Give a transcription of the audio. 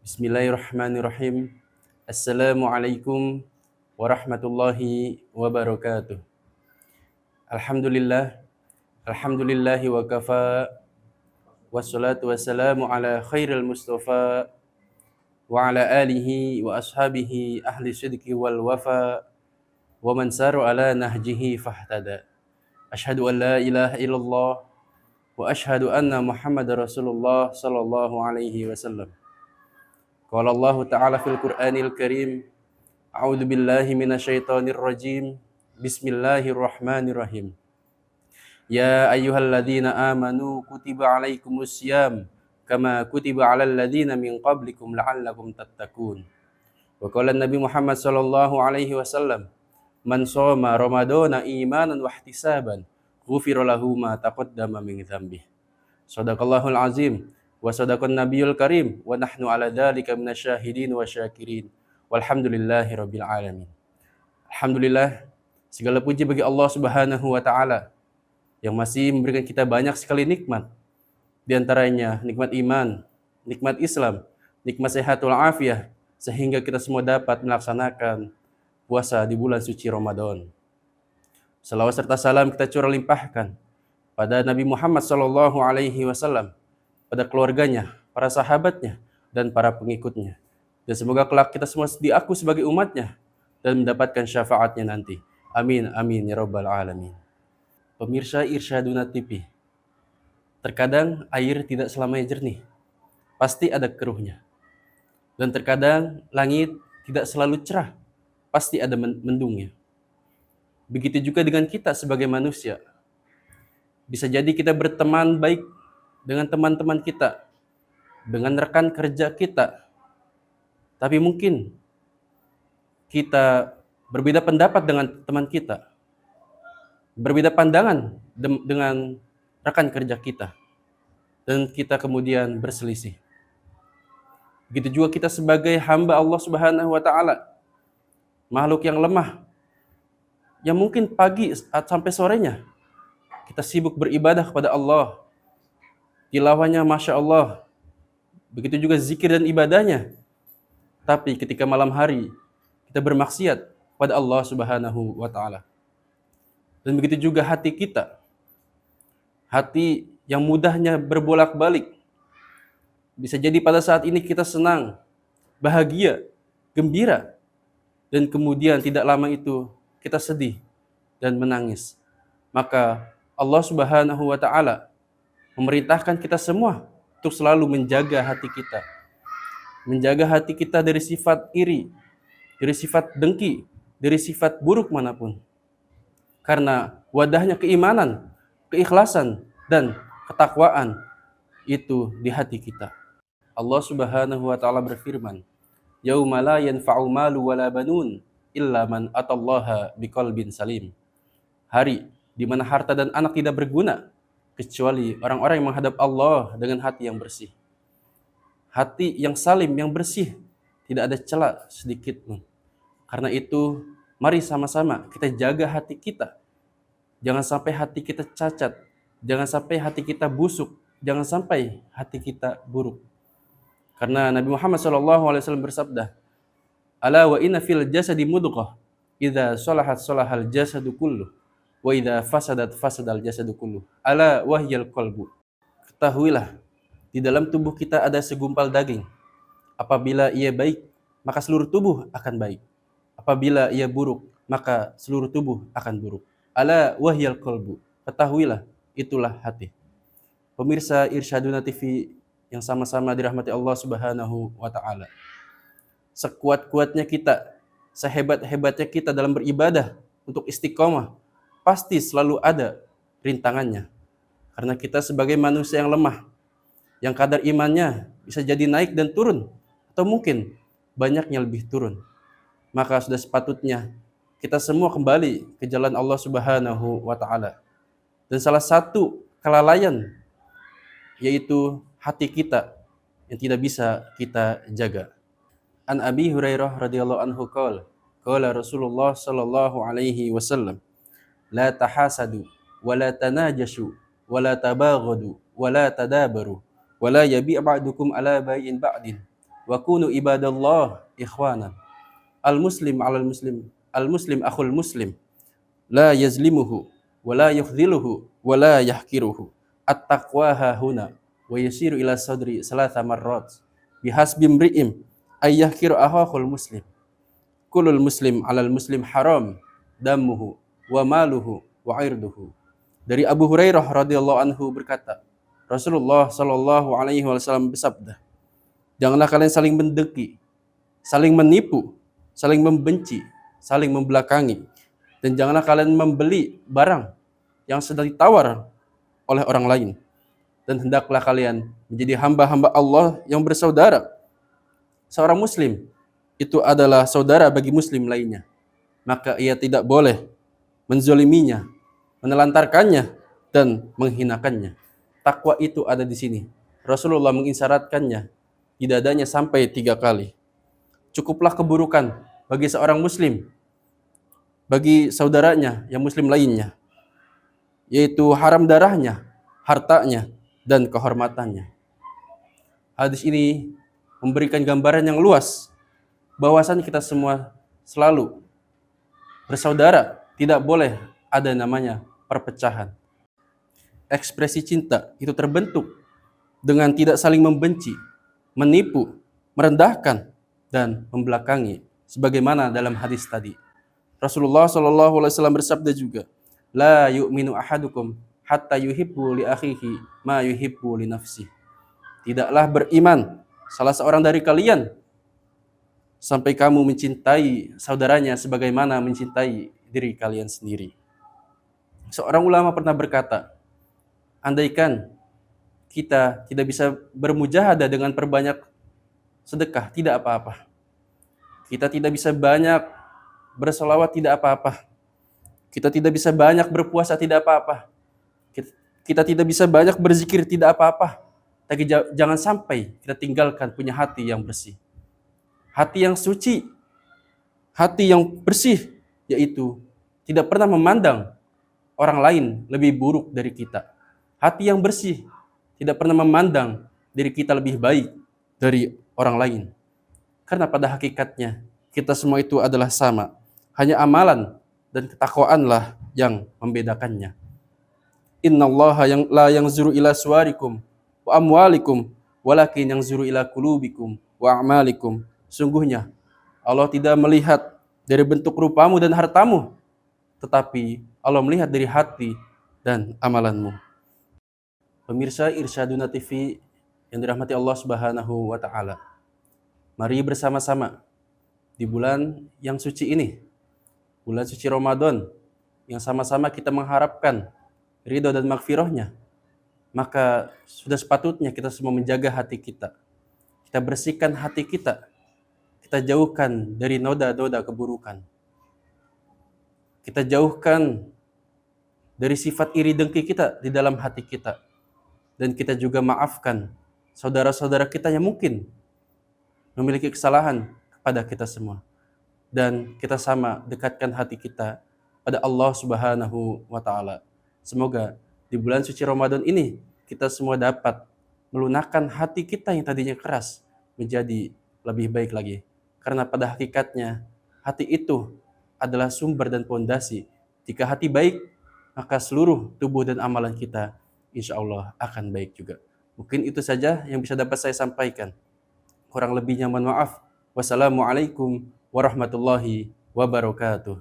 Bismillahirrahmanirrahim. Assalamualaikum warahmatullahi wabarakatuh. Alhamdulillah, alhamdulillahi wa kafa, wassalatu wassalamu ala khairil mustafa, wa ala alihi wa ashabihi ahli sidqi wal wafa, wa man saru ala nahjihi fahtada. Ashhadu an la ilaha illallah, wa ashhadu anna Muhammadar Rasulullah sallallahu alaihi wasallam. Qala Allah Ta'ala fil Qur'anil Karim, A'udzu billahi minasyaitonir rajim. Bismillahirrahmanirrahim. Ya ayyuhalladzina amanu kutiba alaikumus syiyam kama kutiba alal ladzina min qablikum la'allakum tattaqun. Wa qala Nabi Muhammad sallallahu alaihi wasallam, man shoma ramadhana imanan wa ihtisaban ghufira lahu ma taqaddama min dzambih. Shadaqallahul azim wa sadaqan nabiyul karim wa nahnu ala dzalika minasyahidin wa syakirin. Walhamdulillahi rabbil alamin. Alhamdulillah, segala puji bagi Allah Subhanahu wa taala yang masih memberikan kita banyak sekali nikmat. Di antaranya nikmat iman, nikmat Islam, nikmat sehatul afiyah, sehingga kita semua dapat melaksanakan puasa di bulan suci Ramadan. Salawat serta salam kita curah limpahkan pada Nabi Muhammad sallallahu alaihi wasallam, pada keluarganya, para sahabatnya, dan para pengikutnya. Dan semoga kelak kita semua diaku sebagai umatnya dan mendapatkan syafaatnya nanti. Amin, amin, ya rabbal alamin. Pemirsa Irsyaduna TV, terkadang air tidak selamanya jernih. Pasti ada keruhnya. Dan terkadang langit tidak selalu cerah. Pasti ada mendungnya. Begitu juga dengan kita sebagai manusia. Bisa jadi kita berteman baik dengan teman-teman kita, dengan rekan kerja kita. Tapi mungkin kita berbeda pendapat dengan teman kita, berbeda pandangan dengan rekan kerja kita, dan kita kemudian berselisih. Begitu juga kita sebagai hamba Allah Subhanahu wa taala, makhluk yang lemah, yang mungkin pagi sampai sorenya kita sibuk beribadah kepada Allah, tilawahnya Masya Allah, begitu juga zikir dan ibadahnya. Tapi ketika malam hari kita bermaksiat pada Allah Subhanahu wa taala. Dan begitu juga hati kita. Hati yang mudahnya berbolak-balik. Bisa jadi pada saat ini kita senang, bahagia, gembira, dan kemudian tidak lama itu kita sedih dan menangis. Maka Allah Subhanahu wa taala memerintahkan kita semua untuk selalu menjaga hati kita. Menjaga hati kita dari sifat iri, dari sifat dengki, dari sifat buruk manapun. Karena wadahnya keimanan, keikhlasan, dan ketakwaan itu di hati kita. Allah Subhanahu wa taala berfirman, "Yauma la yanfa'u malu wala banun illa man atallaha biqalbin salim." Hari di mana harta dan anak tidak berguna kecuali orang-orang yang menghadap Allah dengan hati yang bersih. Hati yang salim, yang bersih, tidak ada celah sedikit pun. Karena itu, mari sama-sama kita jaga hati kita. Jangan sampai hati kita cacat, jangan sampai hati kita busuk, jangan sampai hati kita buruk. Karena Nabi Muhammad SAW bersabda, "Ala wa inna fil jasadi mudghah, idza salahat salahal jasadu kulluh, wa idza fasadat fasadal jasadu kulluh. Ala wahyal qalbu." Ketahuilah, di dalam tubuh kita ada segumpal daging. Apabila ia baik, maka seluruh tubuh akan baik. Apabila ia buruk, maka seluruh tubuh akan buruk. Ala wahyal qalbu. Ketahuilah, itulah hati. Pemirsa Irsyaduna TV yang sama-sama dirahmati Allah Subhanahu wa taala. Sekuat-kuatnya kita, sehebat-hebatnya kita dalam beribadah untuk istiqomah, pasti selalu ada rintangannya. Karena kita sebagai manusia yang lemah, yang kadar imannya bisa jadi naik dan turun, atau mungkin banyaknya lebih turun. Maka sudah sepatutnya kita semua kembali ke jalan Allah Subhanahu wa taala. Dan salah satu kelalaian yaitu hati kita yang tidak bisa kita jaga. An Abi Hurairah radhiyallahu anhu qala Rasulullah sallallahu alaihi wasallam, la tahasadu wa la tanajashu wa la tabaghadu wa la tadabaru wa la yabi' ba'dukum ala bai'in ba'din wa kunu ibadallah ikhwanan. Al-muslim 'alal muslim, al-muslim akhul muslim, la yazlimuhu wa la yukhziluhu wa la yahkiruhu. At-taqwa hahuna wa yasiru ila sadri salasa marrat. Bihasbi imri'im ay yahkiru akhahul muslim. Kulul muslim 'alal muslim haram damuhu wa maluhu wa 'irduhu. Dari Abu Hurairah radhiyallahu anhu berkata, Rasulullah sallallahu alaihi wasallam bersabda, janganlah kalian saling mendengki, saling menipu, saling membenci, saling membelakangi, dan janganlah kalian membeli barang yang sedang ditawar oleh orang lain. Dan hendaklah kalian menjadi hamba-hamba Allah yang bersaudara. Seorang muslim itu adalah saudara bagi muslim lainnya. Maka ia tidak boleh menzoliminya, menelantarkannya, dan menghinakannya. Takwa itu ada di sini. Rasulullah mengisyaratkannya di dadanya sampai 3 kali. Cukuplah keburukan bagi seorang muslim, bagi saudaranya yang muslim lainnya, yaitu haram darahnya, hartanya, dan kehormatannya. Hadis ini memberikan gambaran yang luas bahwasan kita semua selalu bersaudara, tidak boleh ada namanya perpecahan. Ekspresi cinta itu terbentuk dengan tidak saling membenci, menipu, merendahkan, dan membelakangi, sebagaimana dalam hadis tadi. Rasulullah SAW bersabda juga, la yu'minu ahadukum hatta yuhibbu li akhihi ma yuhibbu li nafsihi. Tidaklah beriman salah seorang dari kalian sampai kamu mencintai saudaranya sebagaimana mencintai diri kalian sendiri. Seorang ulama pernah berkata, andaikan kita tidak bisa bermujahadah dengan perbanyak sedekah, tidak apa-apa. Kita tidak bisa banyak berselawat, tidak apa-apa. Kita tidak bisa banyak berpuasa, tidak apa-apa. Kita tidak bisa banyak berzikir, tidak apa-apa. Tapi jangan sampai kita tinggalkan punya hati yang bersih. Hati yang suci, hati yang bersih, yaitu tidak pernah memandang orang lain lebih buruk dari kita. Hati yang bersih, tidak pernah memandang diri kita lebih baik dari orang lain. Karena pada hakikatnya, kita semua itu adalah sama. Hanya amalan dan ketakwaanlah yang membedakannya. Innallaha yang la yanzuru ila suwarikum wa amwalikum walakin yanzuru ila qulubikum wa a'malikum. Sungguhnya Allah tidak melihat dari bentuk rupamu dan hartamu, tetapi Allah melihat dari hati dan amalanmu. Pemirsa Irsyaduna TV yang dirahmati Allah Subhanahu wa taala. Mari bersama-sama di bulan yang suci ini, bulan suci Ramadan, yang sama-sama kita mengharapkan ridho dan maghfirahnya, maka sudah sepatutnya kita semua menjaga hati kita. Kita bersihkan hati kita. Kita jauhkan dari noda-noda keburukan. Kita jauhkan dari sifat iri dengki kita di dalam hati kita. Dan kita juga maafkan saudara-saudara kita yang mungkin memiliki kesalahan kepada kita semua. Dan kita sama dekatkan hati kita pada Allah Subhanahu wa taala. Semoga di bulan suci Ramadan ini kita semua dapat melunakkan hati kita yang tadinya keras menjadi lebih baik lagi. Karena pada hakikatnya hati itu adalah sumber dan pondasi. Jika hati baik, maka seluruh tubuh dan amalan kita insya Allah akan baik juga. Mungkin itu saja yang bisa dapat saya sampaikan. Kurang lebihnya mohon maaf. Wassalamualaikum warahmatullahi wabarakatuh.